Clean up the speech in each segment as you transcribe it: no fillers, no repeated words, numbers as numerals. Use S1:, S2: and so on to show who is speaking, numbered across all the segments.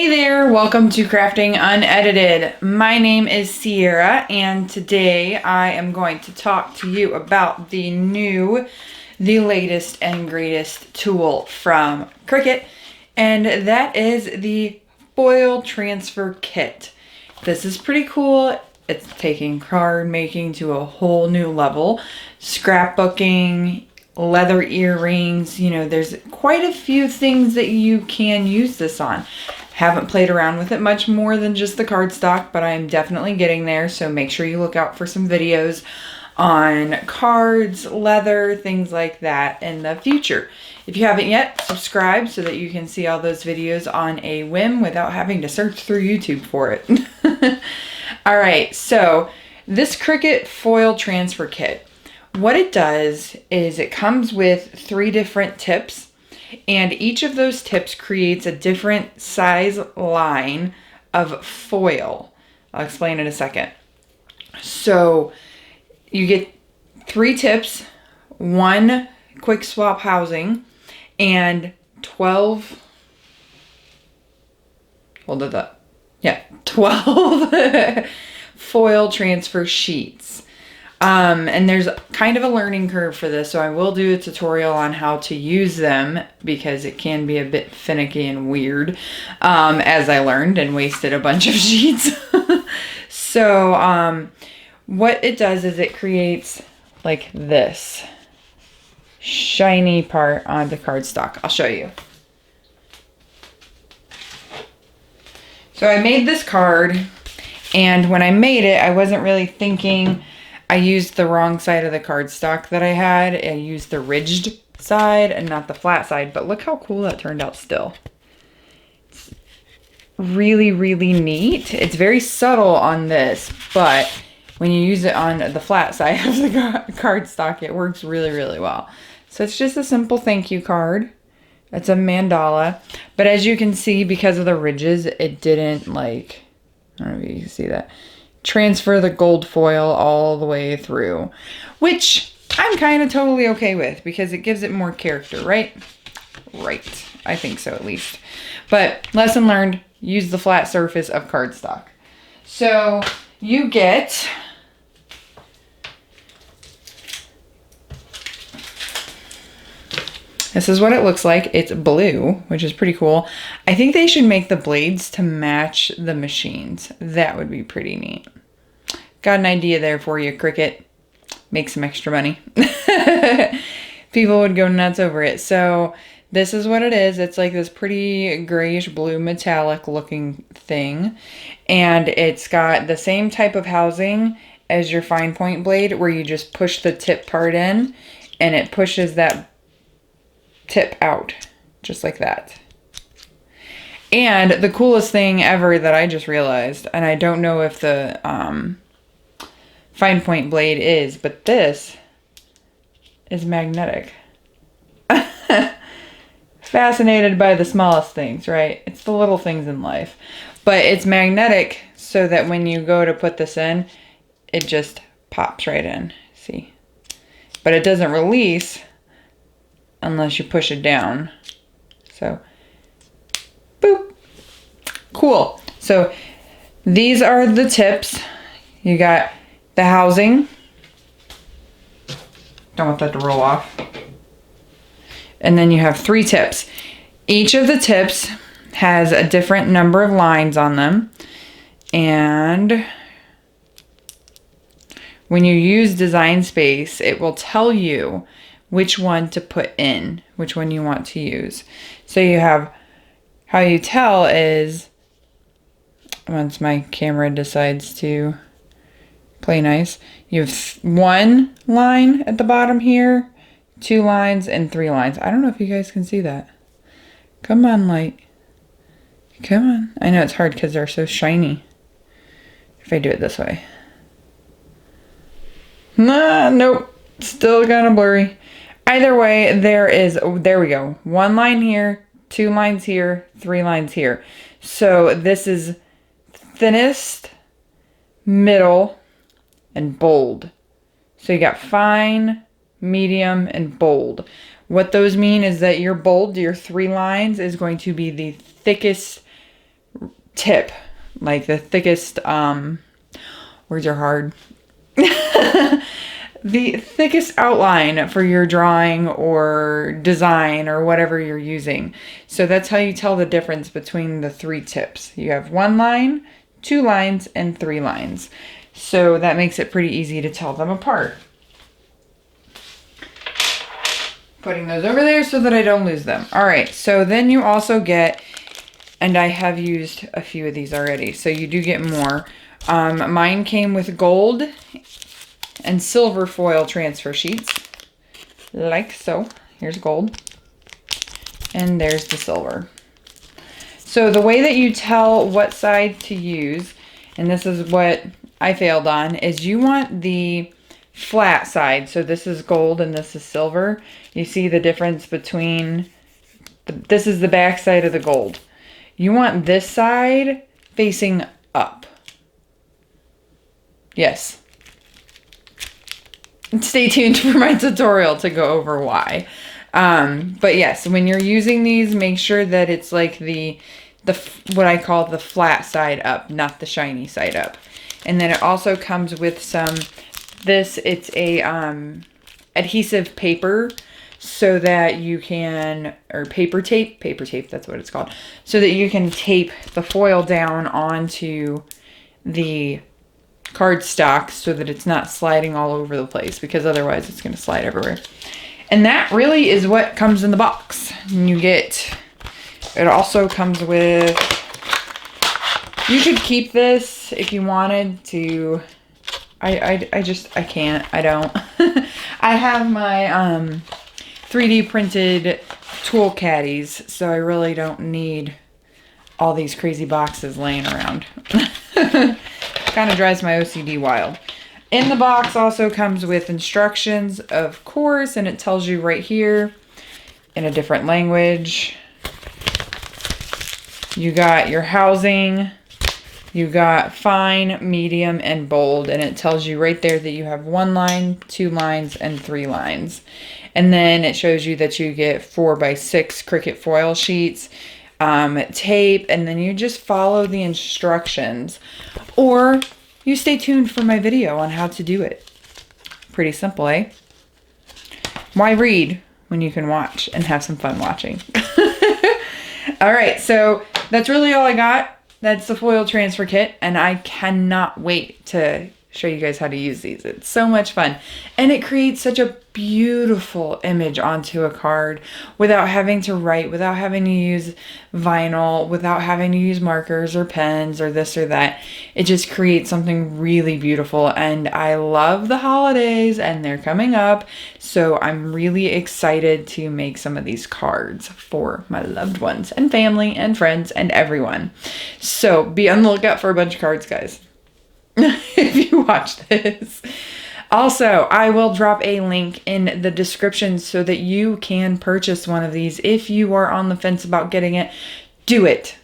S1: Hey there, welcome to Crafting Unedited. My name is Sierra and today I am going to talk to you about the latest and greatest tool from Cricut, and that is the foil transfer kit. This is pretty cool. It's taking card making to a whole new level. Scrapbooking, leather earrings, there's quite a few things that you can use this on. Haven't played around with it much more than just the cardstock, but I am definitely getting there, so make sure you look out for some videos on cards, leather, things like that in the future. If you haven't yet, subscribe so that you can see all those videos on a whim without having to search through YouTube for it. Alright, so this Cricut foil transfer kit, what it does is it comes with 3 different tips, and each of those tips creates a different size line of foil. I'll explain in a second. So you get 3 tips, 1 quick swap housing, and 12, hold it up. Yeah, 12 foil transfer sheets. And there's kind of a learning curve for this, so I will do a tutorial on how to use them because it can be a bit finicky and weird, as I learned and wasted a bunch of sheets. So what it does is it creates like this shiny part on the cardstock. I'll show you. So I made this card, and when I made it, I wasn't really thinking. I used the wrong side of the cardstock that I had. I used the ridged side and not the flat side, but look how cool that turned out still. It's really, really neat. It's very subtle on this, but when you use it on the flat side of the cardstock, it works really, really well. So it's just a simple thank you card. It's a mandala, but as you can see, because of the ridges, it didn't I don't know if you can see that, transfer the gold foil all the way through, which I'm kind of totally okay with because it gives it more character, right? Right. I think so, at least. But lesson learned, use the flat surface of cardstock. So you get this is what it looks like. It's blue, which is pretty cool. I think they should make the blades to match the machines. That would be pretty neat. Got an idea there for you, Cricut. Make some extra money. People would go nuts over it. So this is what it is. It's like this pretty grayish blue metallic looking thing. And it's got the same type of housing as your fine point blade, where you just push the tip part in and it pushes that tip out just like that. And the coolest thing ever that I just realized, and I don't know if the fine point blade is, but this is magnetic. Fascinated by the smallest things, right? It's the little things in life. But it's magnetic so that when you go to put this in, it just pops right in. See? But it doesn't release unless you push it down. So, boop. Cool. So, these are the tips. You got the housing. Don't want that to roll off. And then you have 3 tips. Each of the tips has a different number of lines on them. And when you use Design Space, it will tell you which one to put in, which one you want to use. So you have, how you tell is, once my camera decides to play nice, you have 1 line at the bottom here, 2 lines, and 3 lines. I don't know if you guys can see that. Come on, light. Come on. I know it's hard because they're so shiny. If I do it this way. Nah, nope. Still kind of blurry. Either way, there we go. 1 line here, 2 lines here, 3 lines here. So this is thinnest, middle, and bold. So you got fine, medium, and bold. What those mean is that your bold, your 3 lines, is going to be the thickest tip, like the thickest, words are hard. The thickest outline for your drawing or design or whatever you're using. So that's how you tell the difference between the 3 tips. You have 1 line, 2 lines, and 3 lines. So that makes it pretty easy to tell them apart. Putting those over there so that I don't lose them. All right, so then you also get, and I have used a few of these already, so you do get more. Mine came with gold and silver foil transfer sheets, like so. Here's gold, and there's the silver. So the way that you tell what side to use, and this is what I failed on, is you want the flat side. So this is gold and this is silver. You see the difference between, this is the back side of the gold. You want this side facing up. Yes. Stay tuned for my tutorial to go over why. But yes, when you're using these, make sure that it's like the what I call the flat side up, not the shiny side up. And then it also comes with some, it's a adhesive paper, so that you can, or paper tape, that's what it's called, so that you can tape the foil down onto the cardstock so that it's not sliding all over the place, because otherwise it's going to slide everywhere. And that really is what comes in the box. And you get, it also comes with, you could keep this if you wanted to. I can't, I don't. I have my 3D printed tool caddies, so I really don't need all these crazy boxes laying around. Kind of drives my OCD wild. In the box also comes with instructions, of course, and it tells you right here in a different language. You got your housing, you got fine, medium, and bold, and it tells you right there that you have 1 line, 2 lines, and 3 lines. And then it shows you that you get 4x6 Cricut foil sheets, tape, and then you just follow the instructions, or you stay tuned for my video on how to do it. Pretty simple, eh? Why read when you can watch and have some fun watching? All right, so that's really all I got. That's the foil transfer kit, and I cannot wait to show you guys how to use these. It's so much fun, and it creates such a beautiful image onto a card without having to write, without having to use vinyl, without having to use markers or pens or this or that. It just creates something really beautiful, and I love the holidays, and they're coming up, so I'm really excited to make some of these cards for my loved ones and family and friends and everyone. So be on the lookout for a bunch of cards, guys. If you watch this. Also, I will drop a link in the description so that you can purchase one of these. If you are on the fence about getting it, do it.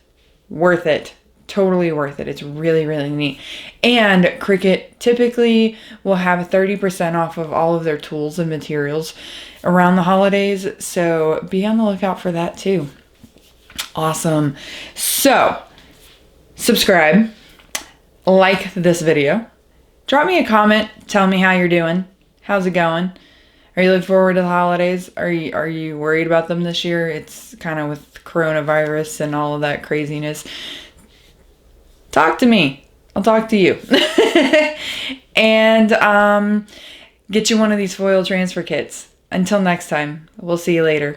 S1: Worth it. Totally worth it. It's really, really neat. And Cricut typically will have 30% off of all of their tools and materials around the holidays. So be on the lookout for that too. Awesome. So, subscribe. Like this video. Drop me a comment. Tell me how you're doing. How's it going? Are you looking forward to the holidays? Are you worried about them this year? It's kind of with coronavirus and all of that craziness. Talk to me. I'll talk to you. And get you one of these foil transfer kits. Until next time, we'll see you later.